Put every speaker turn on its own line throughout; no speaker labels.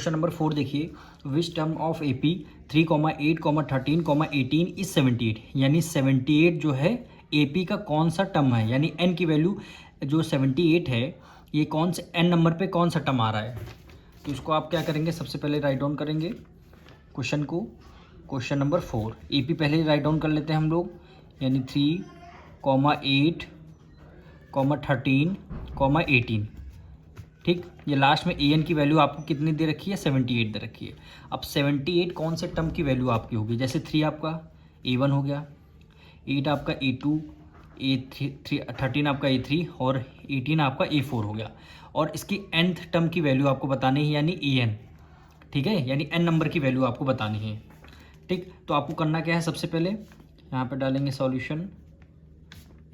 Question number 4 देखिए, which term of AP 3,8,13,18 is 78, यानी 78 जो है एपी का कौन सा टर्म है, यानी एन की वैल्यू जो 78 है ये कौन से एन नंबर पे कौन सा टर्म आ रहा है। तो इसको आप क्या करेंगे, सबसे पहले राइट डाउन करेंगे क्वेश्चन को। क्वेश्चन नंबर 4 एपी पहले राइट डाउन कर लेते हैं हम लोग, यानी 3,8,13,18, ठीक। ये लास्ट में ए एन की वैल्यू आपको कितनी दे रखी है, 78 दे रखी है। अब 78 कौन से टर्म की वैल्यू आपकी होगी, जैसे 3 आपका A1 हो गया, 8 आपका A2, A3, 13 आपका A3 और 18 आपका A4 हो गया। और इसकी nth टर्म की वैल्यू आपको बतानी है, यानी AN, ठीक है, यानी n नंबर की वैल्यू आपको बतानी है, ठीक। तो आपको करना क्या है, सबसे पहले यहाँ पे डालेंगे सॉल्यूशन,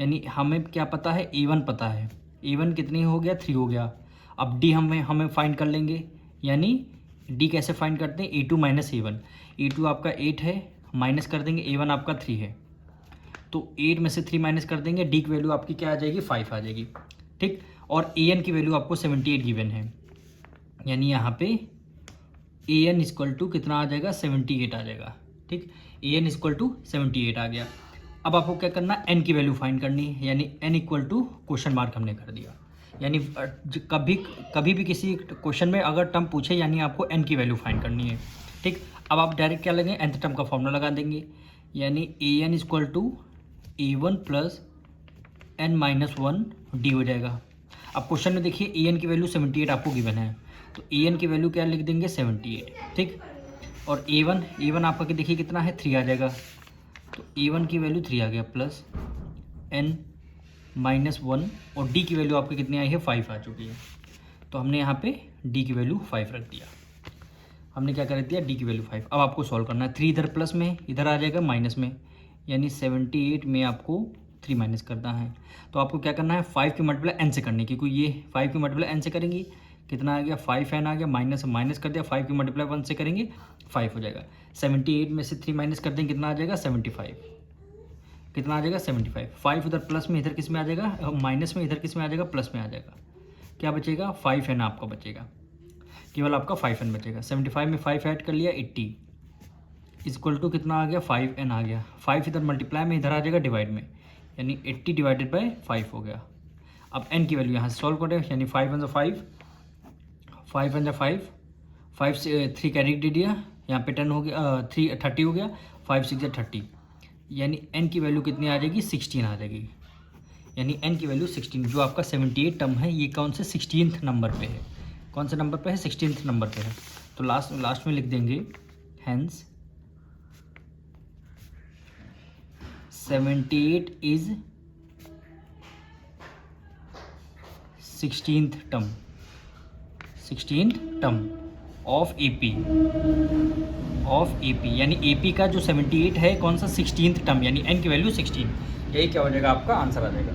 यानी हमें क्या पता है, A1 पता है, A1 कितनी हो गया, 3 हो गया। अब D हमें फाइंड कर लेंगे, यानी D कैसे फाइंड करते हैं, A2 माइनस A1, A2 आपका 8 है, माइनस कर देंगे A1 आपका 3 है, तो 8 में से 3 माइनस कर देंगे, D की वैल्यू आपकी क्या आ जाएगी, 5 आ जाएगी, ठीक। और AN की वैल्यू आपको 78 गिवन है, यानी यहाँ पे AN इक्वल टू कितना आ जाएगा, 78 आ जाएगा, ठीक। AN इक्वल टू 78 आ गया। अब आपको क्या करना, N की वैल्यू फाइंड करनी है, यानी N equal to question mark हमने कर दिया, यानी कभी भी किसी क्वेश्चन में अगर टर्म पूछे, यानी आपको N की वैल्यू फाइंड करनी है, ठीक। अब आप डायरेक्ट क्या लगेंगे, nth टर्म का फॉर्मूला लगा देंगे, यानी AN equal to A1 plus N minus 1 D हो जाएगा। अब क्वेश्चन में देखिए AN की वैल्यू 78 आपको गिवन है, तो AN की वैल्यू क्या लिख देंगे, 78, ठीक। और A1 आपका कि देखिए कितना है, 3 आ जाएगा, तो A1 की वैल्यू 3 आ गया, प्लस N माइनस 1, और D की वैल्यू आपकी कितनी आई है, 5 आ चुकी है। तो हमने यहाँ पे D की वैल्यू 5 रख दिया, हमने क्या कर दिया, D की वैल्यू 5। अब आपको सॉल्व करना है, 3 इधर प्लस में, इधर आ जाएगा माइनस में, यानी 78 में आपको 3 माइनस करना है। तो आपको क्या करना है, 5 की मल्टीप्लाई n से करनी है, क्योंकि ये 5 की मल्टीप्लाई n से करेंगी, कितना आ गया, 5n आ गया, माइनस कर दिया, 5 की मल्टीप्लाई 1 से करेंगे 5 हो जाएगा। 78 में से 3 माइनस कर देंगे, कितना आ जाएगा, 75, कितना आ जाएगा, 75। 5 उधर प्लस में, इधर किस में आ जाएगा, माइनस में, इधर किस में आ जाएगा, प्लस में आ जाएगा, क्या बचेगा, 5n आपका बचेगा, केवल आपका 5n बचेगा। 75 में 5 ऐड कर लिया, 80 इक्वल टू कितना आ गया, 5n आ गया। 5 इधर मल्टीप्लाई में, इधर आ जाएगा डिवाइड में, यानी 80 डिवाइडेड बाई 5 हो गया। अब n की वैल्यू यहाँ से सॉल्व करें, यानी 5 1 5, 5 1 5, 5 से 3 कैरी दे दिया, यहाँ पे 10 हो गया, 3 30 हो गया, 5 6 30, यानी n की वैल्यू कितनी आ जाएगी, 16 आ जाएगी, यानी n की वैल्यू 16। जो आपका 78 टर्म है ये कौन से 16th नंबर पे है, कौन से नंबर पे है, 16th नंबर पे है। तो लास्ट में लिख देंगे, hence 78 is 16th term of AP, यानी एपी का जो 78 है कौन सा, 16th टर्म, यानी n की वैल्यू 16, यही क्या हो जाएगा, आपका आंसर आ जाएगा।